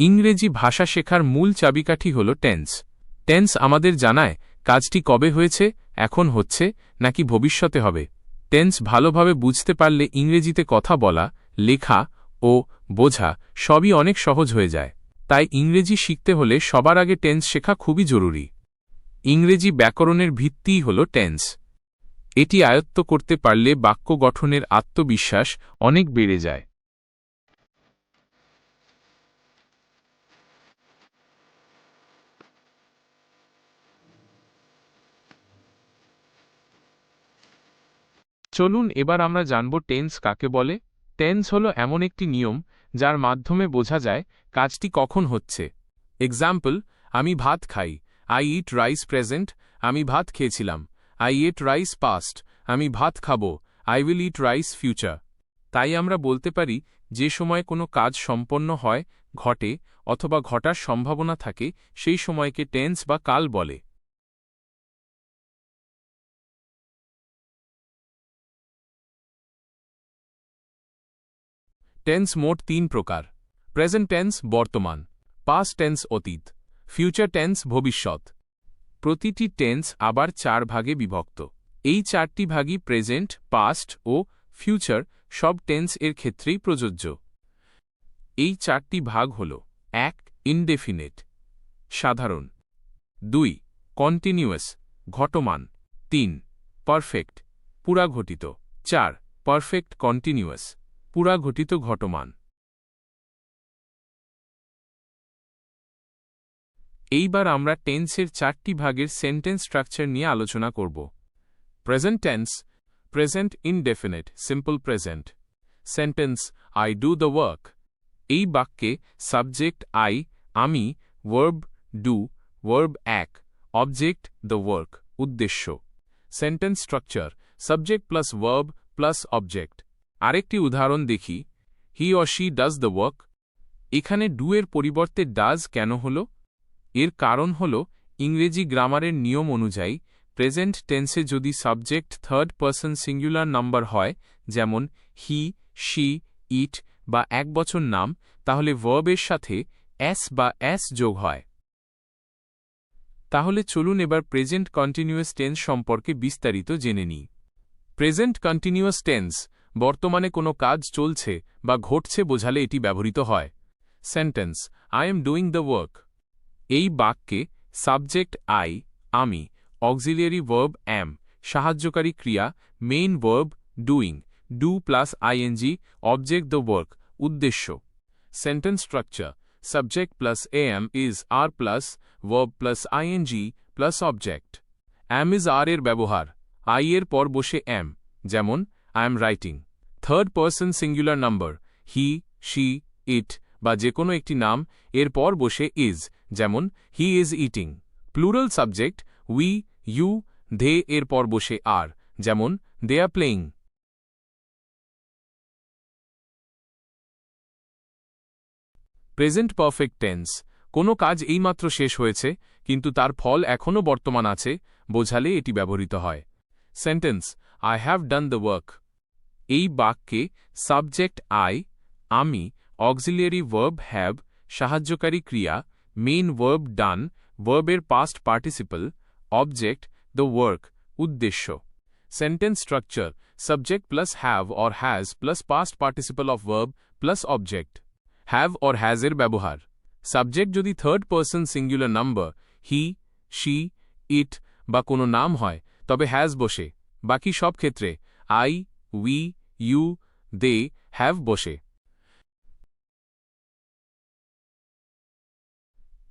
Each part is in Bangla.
ইংরেজি ভাষা শেখার মূল চাবিকাঠি হল টেন্স। টেন্স আমাদের জানায় কাজটি কবে হয়েছে, এখন হচ্ছে, নাকি ভবিষ্যতে হবে। টেন্স ভালোভাবে বুঝতে পারলে ইংরেজিতে কথা বলা, লেখা ও বোঝা সবই অনেক সহজ হয়ে যায়। তাই ইংরেজি শিখতে হলে সবার আগে টেন্স শেখা খুবই জরুরি। ইংরেজি ব্যাকরণের ভিত্তিই হল টেন্স। এটি আয়ত্ত করতে পারলে বাক্য গঠনের আত্মবিশ্বাস অনেক বেড়ে যায়। চলুন এবার আমরা জানব টেন্স কাকে বলে। টেন্স হলো এমন একটি নিয়ম যার মাধ্যমে বোঝা যায় কাজটি কখন হচ্ছে। এক্সাম্পল, আমি ভাত খাই, আই ইট রাইস প্রেজেন্ট, আমি ভাত খেয়েছিলাম। আই ইট রাইস পাস্ট, আমি ভাত খাবো, I will eat rice future. তাই আমরা বলতে পারি যে সময়ে কোনো কাজ সম্পন্ন হয়, ঘটে অথবা ঘটার সম্ভাবনা থাকে সেই সময়কে টেন্স বা কাল বলে। টেন্স মোট ৩ প্রকার: প্রেজেন্ট টেন্স বর্তমান, পাস্ট টেন্স অতীত, ফিউচার টেন্স ভবিষ্যৎ। প্রতিটি টেন্স আবার ৪ ভাগে বিভক্ত। এই ৪টি ভাগই প্রেজেন্ট, পাস্ট ও ফিউচার সব টেন্স এর ক্ষেত্রেই প্রযোজ্য। এই ৪টি ভাগ হল: ১. ইনডেফিনিট সাধারণ, ২. কন্টিনিউয়াস ঘটমান, ৩. পারফেক্ট পুরাঘটিত, ৪. পারফেক্ট কন্টিনিউয়াস পুরাঘটিত ঘটমান। এইবার আমরা টেন্সের ৪টি ভাগের সেন্টেন্স স্ট্রাকচার নিয়ে আলোচনা করব। Present tense, present indefinite simple present. Sentence, I do the work. এই বাক্যে সাবজেক্ট আই, আমি, ভার্ব ডু, ভার্ব এক, অবজেক্ট দ্য ওয়ার্ক উদ্দেশ্য। Sentence structure, subject plus verb plus object. আরেকটি উদাহরণ দেখি, he or she does the work. এখানে ডু এর পরিবর্তে ডাজ কেন হল? এর কারণ হল ইংরেজি গ্রামারের নিয়ম অনুযায়ী প্রেজেন্ট টেন্সে যদি subject third person singular number হয়, যেমন হি, শি, ইট বা একবচন নাম, তাহলে ভার্বের সাথে এস বা এস যোগ হয়। তাহলে চলুন এবার প্রেজেন্ট কন্টিনিউয়াস টেন্স সম্পর্কে বিস্তারিত জেনে নিই। প্রেজেন্ট কন্টিনিউয়াস টেন্স বর্তমানে কোনো কাজ চলছে বা ঘটছে বোঝালে এটি ব্যবহৃত হয়। Sentence, I am doing the work. এই বাক্যে সাবজেক্ট আই, আমি, অক্সিলিয়ারি ভার্ব অ্যাম, সাহায্যকারী ক্রিয়া main verb doing, do plus ING, object the work উদ্দেশ্য। Sentence structure, subject plus AM is are plus verb plus ING plus object. Am is are এর ব্যবহার, আই এর পর বসে এম, যেমন I am writing. Third person singular number, he, she, it বা যে কোনো একটি নাম এর পর বসে ইজ, যেমন he is eating. Plural subject, we, you, they এর পর বসে আর, যেমন they are playing. Present perfect tense, কোনো কাজ এইমাত্র শেষ হয়েছে কিন্তু তার ফল এখনও বর্তমান আছে বোঝালে এটি ব্যবহৃত হয়। Sentence, I have done the work. এই বাক্যে সাবজেক্ট আই, আমি, অক্সিলিয়ারি ভার্ব হ্যাভ, সাহায্যকারী ক্রিয়া মেইন ভার্ব ডান, ভার্বের past participle, object the work উদ্দেশ্য। Sentence structure, subject plus have or has plus past participle of verb plus object. Have or has এর ব্যবহার, সাবজেক্ট যদি third person singular number he, she, it বা কোনো নাম হয় তবে হ্যাজ বসে, বাকি সব ক্ষেত্রে I, we, you, they, have বসে।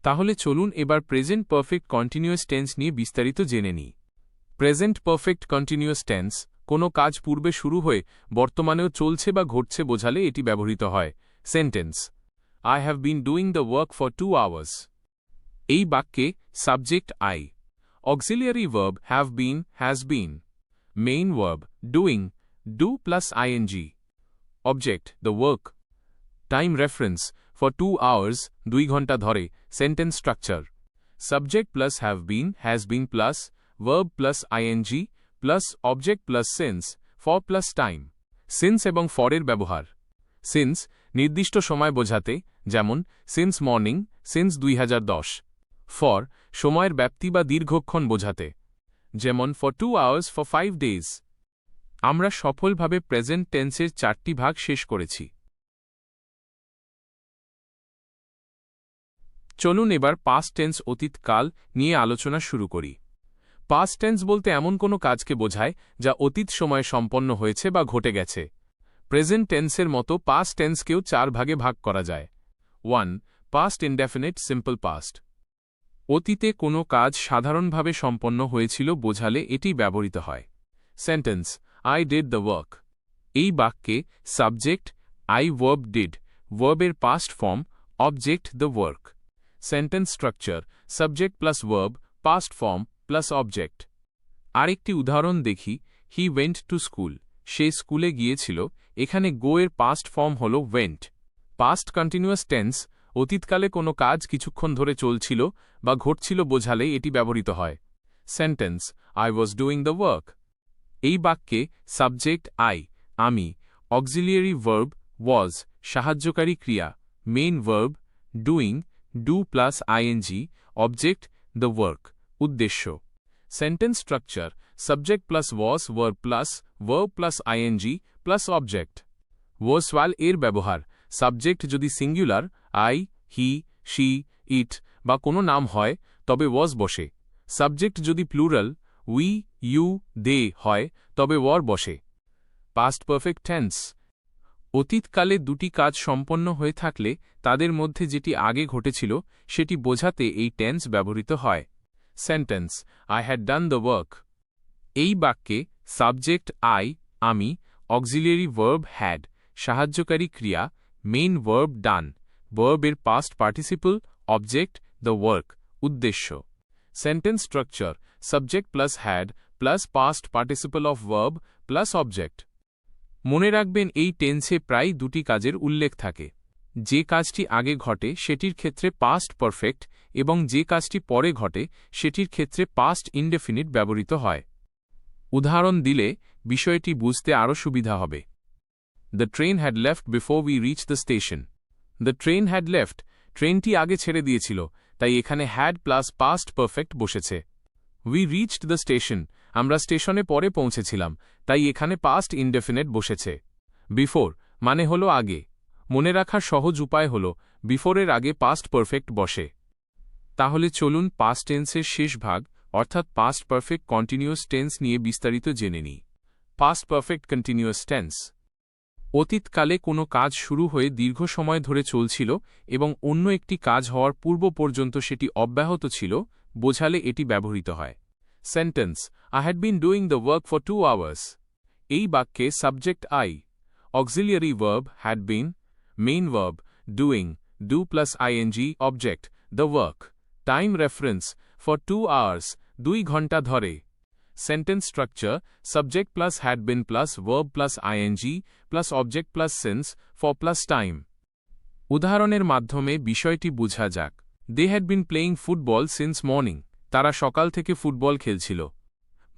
তাহলে চলুন এবার প্রেজেন্ট পারফেক্ট কন্টিনিউয়াস টেন্স নিয়ে বিস্তারিত জেনে নিই। প্রেজেন্ট পারফেক্ট কন্টিনিউয়াস টেন্স কোনো কাজ পূর্বে শুরু হয়ে বর্তমানেও চলছে বা ঘটছে বোঝালে এটি ব্যবহৃত হয়। Sentence, I have been doing the work for 2 hours. এই বাক্যে subject I, auxiliary verb have been, has been, main verb doing, do plus ING, object the work. Time reference, for 2 hours 2 ঘন্টা ধরে। Sentence structure, subject plus have been, has been plus verb plus ING plus object plus since, for plus time. Since এবং ফরের ব্যবহার, সিন্স নির্দিষ্ট সময় বোঝাতে, যেমন সিন্স মর্নিং, সিন্স 2010। ফর সময়ের ব্যাপ্তি বা দীর্ঘক্ষণ বোঝাতে, যেমন ফর 2 আওয়ার্স ফর 5 ডেজ। আমরা সফলভাবে প্রেজেন্ট টেন্সের 4টি ভাগ শেষ করেছি। চলুন এবার পাস্ট টেন্স অতীতকাল নিয়ে আলোচনা শুরু করি। পাস্ট টেন্স বলতে এমন কোনো কাজকে বোঝায় যা অতীত সময়ে সম্পন্ন হয়েছে বা ঘটে গেছে। প্রেজেন্ট টেন্সের মতো পাস্ট টেন্সকেও 4 ভাগে ভাগ করা যায়। 1. Past indefinite simple past. অতীতে কোনো কাজ সাধারণভাবে সম্পন্ন হয়েছিল বোঝালে এটি ব্যবহৃত হয়। Sentence, I did the work. এই বাক্যে সাবজেক্ট আই, ভার্ব ডিড, ভার্বের past form, object the work. Sentence structure, subject plus verb, past form plus object. আরেকটি উদাহরণ দেখি, হি ওয়েন্ট টু স্কুল। সে স্কুলে গিয়েছিল। এখানে গো এর পাস্ট ফর্ম হল ওয়েন্ট। পাস্ট কন্টিনিউয়াস টেন্স অতীতকালে কোনো কাজ কিছুক্ষণ ধরে চলছিল বা ঘটছিল বোঝালে এটি ব্যবহৃত হয়। Sentence, I was doing the work. এই বাক্যে সাবজেক্ট আই, আমি, অক্সিলিয়ারি ভার্ব ওয়াজ, সাহায্যকারী ক্রিয়া, main verb doing, do plus ING, object the work, উদ্দেশ্য। Sentence structure, subject plus was, verb plus ING plus object. Was were এর ব্যবহার, সাবজেক্ট যদি singular I, he, she, it বা কোনো নাম হয় তবে ওয়াজ বসে। সাবজেক্ট যদি প্লুরাল উই, ইউ, দে হয় তবে ওয়ার বসে। পাস্ট পারফেক্ট টেন্স, অতীতকালে দুটি কাজ সম্পন্ন হয়ে থাকলে তাদের মধ্যে যেটি আগে ঘটেছিল সেটি বোঝাতে এই টেন্স ব্যবহৃত হয়। Sentence, I had done the work. এই বাক্যে সাবজেক্ট আই, আমি, অক্সিলিয়ারি ভার্ব হ্যাড, সাহায্যকারী ক্রিয়া, মেইন ভার্ব ডান, ভার্বের past participle, object the work, উদ্দেশ্য। Sentence structure, subject plus had plus past participle of verb plus object. মনে রাখবেন এই টেন্সে প্রায় দুটি কাজের উল্লেখ থাকে। যে কাজটি আগে ঘটে সেটির ক্ষেত্রে পাস্ট পারফেক্ট এবং যে কাজটি পরে ঘটে সেটির ক্ষেত্রে পাস্ট ইনডেফিনিট ব্যবহৃত হয়। উদাহরণ দিলে বিষয়টি বুঝতে আরও সুবিধা হবে। The train had left before we reach the station. The train had left, ট্রেনটি আগে ছেড়ে দিয়েছিল, তাই এখানে হ্যাড প্লাস পাস্ট পারফেক্ট বসেছে। উই রিচড দ্য স্টেশন, আমরা স্টেশনে পরে পৌঁছেছিলাম, তাই এখানে পাস্ট ইনডেফিনিট বসেছে। বিফোর মানে হল আগে। মনে রাখার সহজ উপায় হল বিফোরের আগে পাস্ট পারফেক্ট বসে। তাহলে চলুন পাস্ট টেন্সের শেষ ভাগ অর্থাৎ পাস্ট পারফেক্ট কন্টিনিউয়াস টেন্স নিয়ে বিস্তারিত জেনে নিই। পাস্ট পারফেক্ট কন্টিনিউয়াস টেন্স, অতীতকালে কোনো কাজ শুরু হয়ে দীর্ঘ সময় ধরে চলছিল এবং অন্য একটি কাজ হওয়ার পূর্ব পর্যন্ত সেটি অব্যাহত ছিল বোঝালে এটি ব্যবহৃত হয়। Sentence, I had been doing the work for 2 hours. এই বাক্যে subject I, auxiliary verb had been, main verb doing, do plus ING, object the work. Time reference, for 2 hours, 2 ঘণ্টা ধরে। Sentence structure, subject plus had been plus verb plus ING plus object plus since, for plus time. উদাহরণের মাধ্যমে বিষয়টি বোঝা যাক। They had been playing football since morning. তারা সকাল থেকে ফুটবল খেলছিল।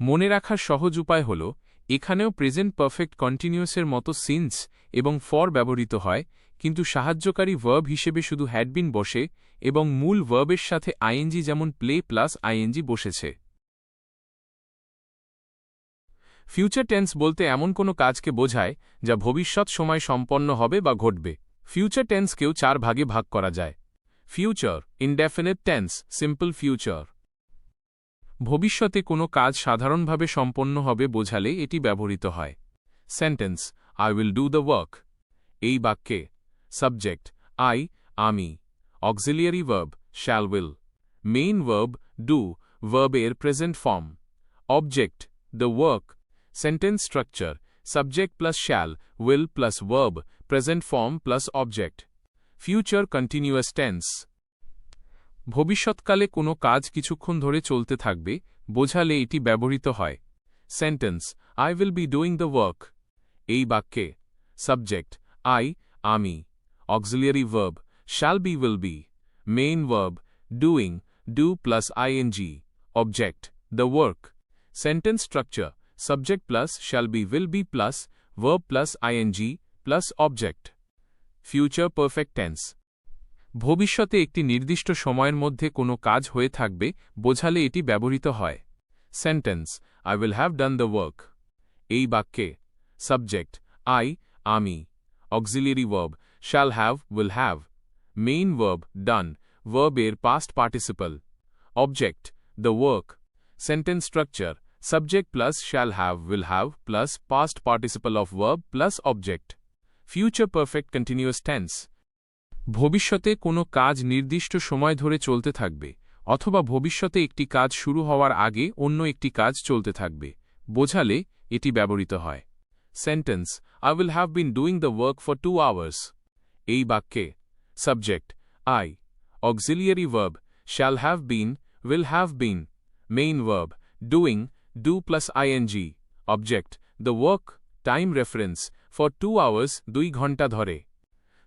মনে রাখার সহজ উপায় হল এখানেও প্রেজেন্ট পারফেক্ট কন্টিনিউয়াসের মতো সিন্স এবং ফর ব্যবহৃত হয়, কিন্তু সাহায্যকারী ভার্ব হিসেবে শুধু হ্যাড বিন বসে এবং মূল ভার্বের সাথে আইএনজি যেমন প্লে প্লাস আইএনজি বসেছে। ফিউচার টেন্স বলতে এমন কোনো কাজকে বোঝায় যা ভবিষ্যৎ সময় সম্পন্ন হবে বা ঘটবে। ফিউচার টেন্সকেও 4 ভাগে ভাগ করা যায়। Future, indefinite tense, simple future. ভবিষ্যতে কোনো কাজ সাধারণভাবে সম্পন্ন হবে বোঝালে এটি ব্যবহৃত হয়। Sentence, I will do the work. এই বাক্যে সাবজেক্ট আই, আমি, auxiliary verb shall will, main verb do, ভার্বের present form, object the work. Sentence structure, subject plus shall, will plus verb, present form plus object. Future continuous tense, ভবিষ্যৎকালে কোনো কাজ কিছুক্ষণ ধরে চলতে থাকবে বোঝালে এটি ব্যবহৃত হয়। Sentence, I will be doing the work. এই বাক্যে সাবজেক্ট আই, আমি, auxiliary verb shall be will be, main verb doing, do plus ING, object the work. Sentence structure, subject plus shall be will be plus verb plus ING plus object. Future perfect tense ভবিষ্যতে একটি নির্দিষ্ট সময়ের মধ্যে কোনো কাজ হয়ে থাকবে বোঝালে এটি ব্যবহৃত হয়। Sentence I will have done the work. এই বাক্যে সাবজেক্ট আই আমি, auxiliary verb shall have will have, main verb done, ভার্বের past participle, object the work. Sentence structure subject plus shall have will have plus past participle of verb plus object. Future perfect continuous tense ভবিষ্যতে কোনো কাজ নির্দিষ্ট সময় ধরে চলতে থাকবে অথবা ভবিষ্যতে একটি কাজ শুরু হওয়ার আগে অন্য একটি কাজ চলতে থাকবে বোঝালে এটি ব্যবহৃত হয়। Sentence I will have been doing the work for 2 hours. এই বাক্যে subject I, auxiliary verb shall have been, will have been, main verb doing, do plus ing, object the work, time reference for 2 hours 2 ঘন্টা ধরে।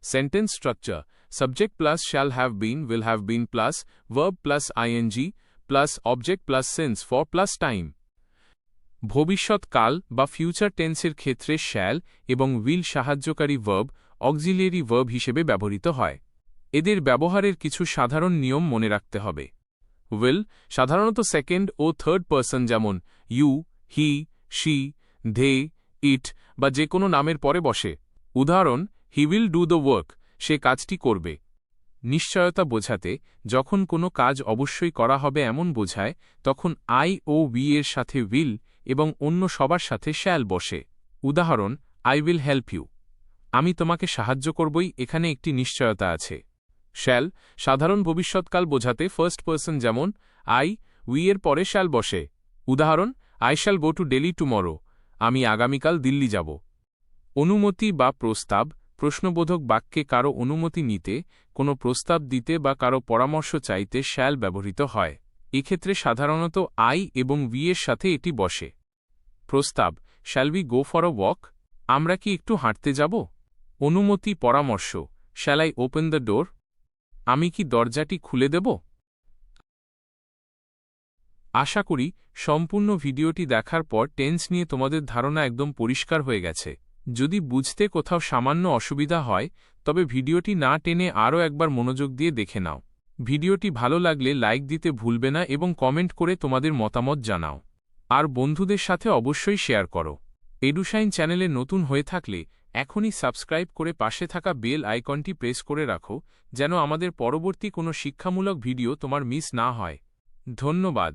Sentence structure subject plus shall have been will have been plus verb plus ing plus object plus since for plus time ভবিষ্যৎকাল বা ফিউচার টেন্সের ক্ষেত্রে শ্যাল এবং উইল সাহায্যকারী ভার্ব অক্সিলিয়ারি ভার্ব হিসেবে ব্যবহৃত হয়। এদের ব্যবহারের কিছু সাধারণ নিয়ম মনে রাখতে হবে। উইল সাধারণত সেকেন্ড ও থার্ড পারসন যেমন you, he, she, they, it বা যে কোনো নামের পরে বসে। উদাহরণ he will do the work, সে কাজটি করবে। নিশ্চয়তা বোঝাতে যখন কোনো কাজ অবশ্যই করা হবে এমন বোঝায় তখন আই ও উই এর সাথে উইল এবং অন্য সবার সাথে শ্যাল বসে। উদাহরণ আই উইল হেল্প ইউ, আমি তোমাকে সাহায্য করবই, এখানে একটি নিশ্চয়তা আছে। শ্যাল সাধারণ ভবিষ্যৎকাল বোঝাতে ফার্স্ট পারসন যেমন আই, উই এর পরে শ্যাল বসে। উদাহরণ I shall go to Delhi tomorrow, আমি আগামীকাল দিল্লি যাব। অনুমতি বা প্রস্তাব প্রশ্নবোধক বাক্যে কারো অনুমতি নিতে, কোনো প্রস্তাব দিতে বা কারো পরামর্শ চাইতে শ্যাল ব্যবহৃত হয়। এক্ষেত্রে সাধারণত আই এবং উই এর সাথে এটি বসে। প্রস্তাব shall we go for a walk, আমরা কি একটু হাঁটতে যাব। অনুমতি পরামর্শ shall I open the door, আমি কি দরজাটি খুলে দেব। আশা করি সম্পূর্ণ ভিডিওটি দেখার পর টেন্স নিয়ে তোমাদের ধারণা একদম পরিষ্কার হয়ে গেছে। যদি বুঝতে কোথাও সামান্য অসুবিধা হয় তবে ভিডিওটি না টেনে আরও একবার মনোযোগ দিয়ে দেখে নাও। ভিডিওটি ভালো লাগলে লাইক দিতে ভুলবে না এবং কমেন্ট করে তোমাদের মতামত জানাও। আর বন্ধুদের সাথে অবশ্যই শেয়ার করো। এডুশাইন চ্যানেলে নতুন হয়ে থাকলে এখনই সাবস্ক্রাইব করে পাশে থাকা বেল আইকনটি প্রেস করে রাখো যেন আমাদের পরবর্তী কোনো শিক্ষামূলক ভিডিও তোমার মিস না হয়। ধন্যবাদ।